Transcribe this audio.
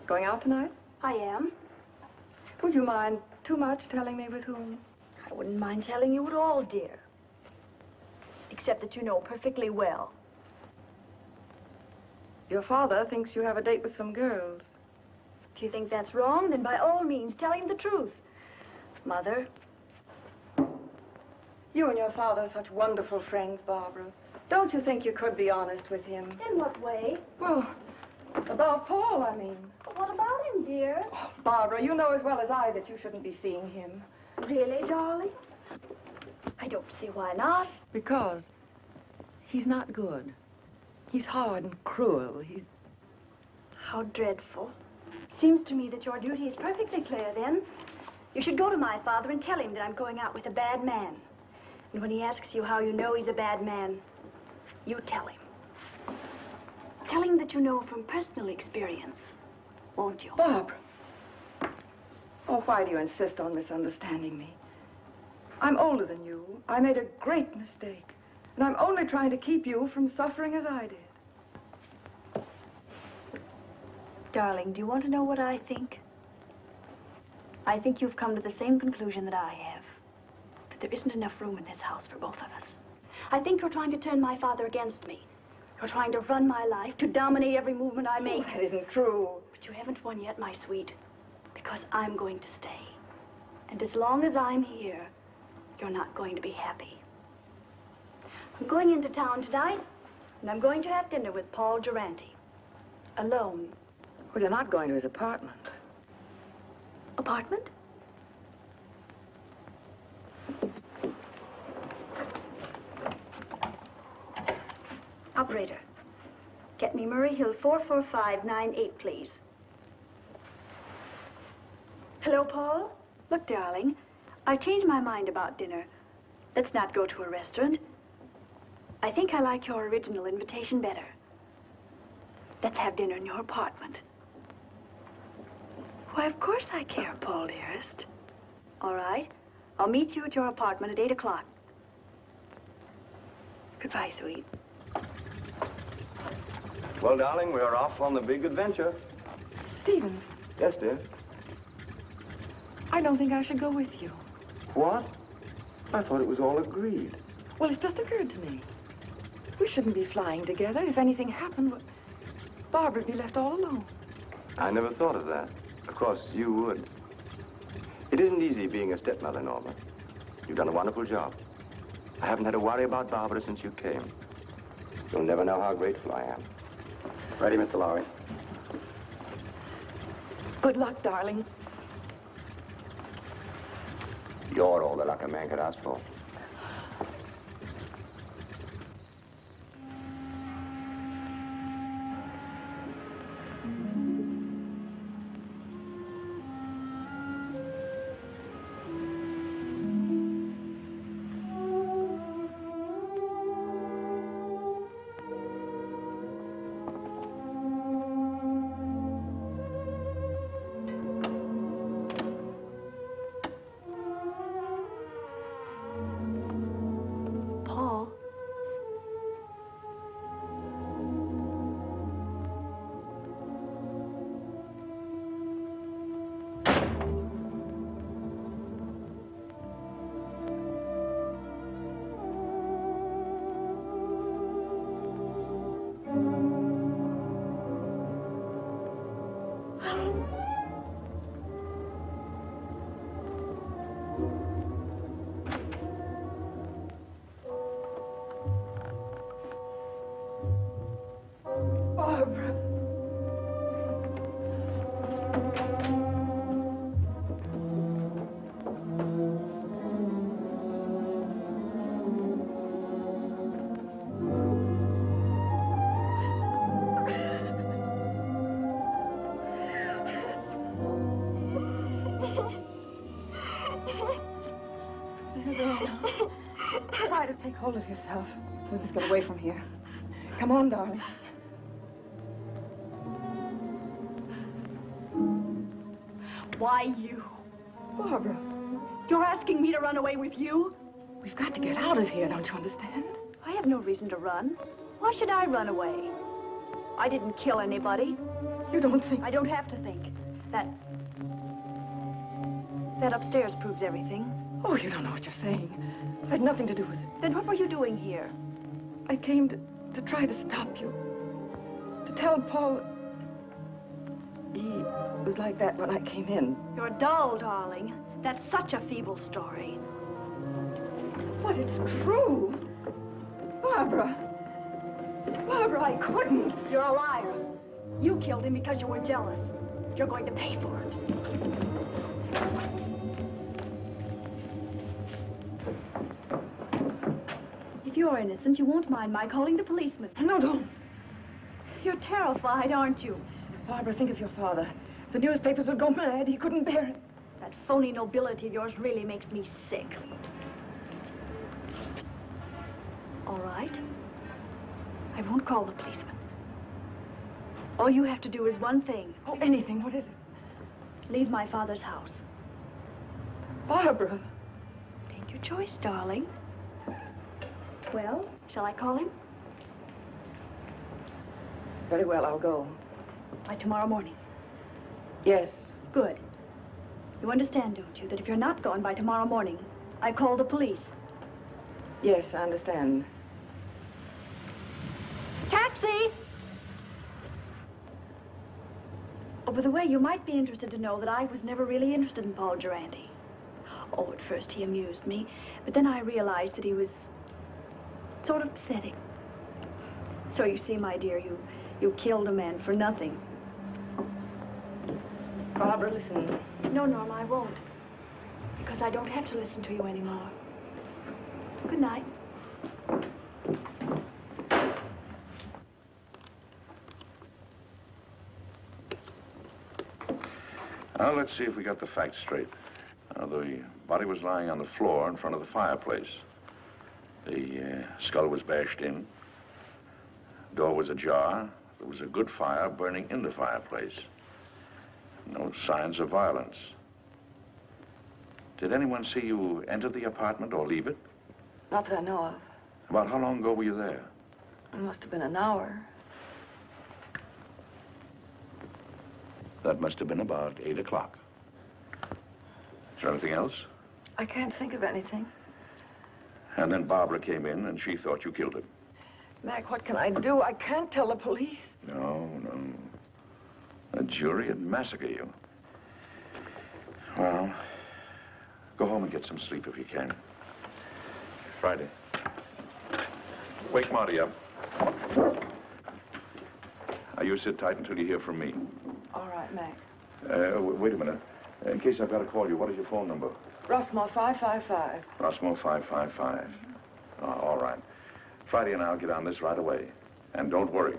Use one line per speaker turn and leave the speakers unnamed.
Going out tonight?
I am.
Would you mind too much telling me with whom?
I wouldn't mind telling you at all, dear. Except that you know perfectly well.
Your father thinks you have a date with some girls.
If you think that's wrong, then by all means, tell him the truth. Mother.
You and your father are such wonderful friends, Barbara. Don't you think you could be honest with him?
In what way?
Well, about Paul, I mean.
But what about him, dear?
Oh, Barbara, you know as well as I that you shouldn't be seeing him.
Really, darling? I don't see why not.
Because he's not good. He's hard and cruel. He's...
How dreadful. Seems to me that your duty is perfectly clear, then. You should go to my father and tell him that I'm going out with a bad man. And when he asks you how you know he's a bad man, you tell him. Tell him that you know from personal experience, won't you?
Barbara. Oh, why do you insist on misunderstanding me? I'm older than you. I made a great mistake. And I'm only trying to keep you from suffering as I did.
Darling, do you want to know what I think? I think you've come to the same conclusion that I have. That there isn't enough room in this house for both of us. I think you're trying to turn my father against me. You're trying to run my life, to dominate every movement I make.
Oh, that isn't true.
But you haven't won yet, my sweet. Because I'm going to stay. And as long as I'm here, you're not going to be happy. I'm going into town tonight, and I'm going to have dinner with Paul Durante. Alone.
Well, you're not going to his apartment.
Apartment? Operator, get me Murray Hill 44598, please. Hello, Paul? Look, darling, I changed my mind about dinner. Let's not go to a restaurant. I think I like your original invitation better. Let's have dinner in your apartment. Why, of course I care, Paul, dearest. All right. I'll meet you at your apartment at 8 o'clock. Goodbye, sweet.
Well, darling, we're off on the big adventure.
Stephen.
Yes, dear?
I don't think I should go with you.
What? I thought it was all agreed.
Well, it's just occurred to me. We shouldn't be flying together. If anything happened, Barbara would be left all alone.
I never thought of that. Of course, you would. It isn't easy being a stepmother, Norma. You've done a wonderful job. I haven't had to worry about Barbara since you came. You'll never know how grateful I am. Ready, Mr. Lowry?
Good luck, darling.
You're all the luck a man could ask for.
Try to take hold of yourself. We must get away from here. Come on, darling.
Why you?
Barbara.
You're asking me to run away with you?
We've got to get out of here, don't you understand?
I have no reason to run. Why should I run away? I didn't kill anybody.
You don't think...
I don't have to think. That upstairs proves everything.
Oh, you don't know what you're saying. I had nothing to do with it.
Then what were you doing here?
I came to try to stop you. To tell Paul... He was like that when I came in.
You're dull, darling. That's such a feeble story.
But it's true. Barbara. Barbara, I couldn't.
You're a liar. You killed him because you were jealous. You're going to pay for it. If you're innocent, you won't mind my calling the policeman.
No, don't.
You're terrified, aren't you?
Barbara, think of your father. The newspapers would go mad. He couldn't bear it.
That phony nobility of yours really makes me sick. All right. I won't call the policeman. All you have to do is one thing.
Oh, anything. What is it?
Leave my father's house.
Barbara.
Take your choice, darling. Well, shall I call him?
Very well, I'll go.
By tomorrow morning.
Yes.
Good. You understand, don't you, that if you're not gone by tomorrow morning, I call the police.
Yes, I understand.
Taxi! Oh, by the way, you might be interested to know that I was never really interested in Paul Durante. Oh, at first he amused me, but then I realized that he was sort of pathetic. So you see, my dear, you killed a man for nothing.
Barbara, listen.
No, Norma, I won't. Because I don't have to listen to you anymore. Good night.
Now, let's see if we got the facts straight. The body was lying on the floor in front of the fireplace. The skull was bashed in. Door was ajar. There was a good fire burning in the fireplace. No signs of violence. Did anyone see you enter the apartment or leave it?
Not that I know of.
About how long ago were you there?
It must have been an hour.
That must have been about 8 o'clock. Is there anything else?
I can't think of anything.
And then Barbara came in and she thought you killed him.
Mac, what can I do? I can't tell the police.
No. A jury would massacre you. Well, go home and get some sleep if you can. Friday. Wake Marty up. Now, you sit tight until you hear from me.
All right, Mac.
Wait a minute. In case I've got to call you, what is your phone number?
Rossmore 555.
Rossmore 555. All right. Friday and I'll get on this right away. And don't worry.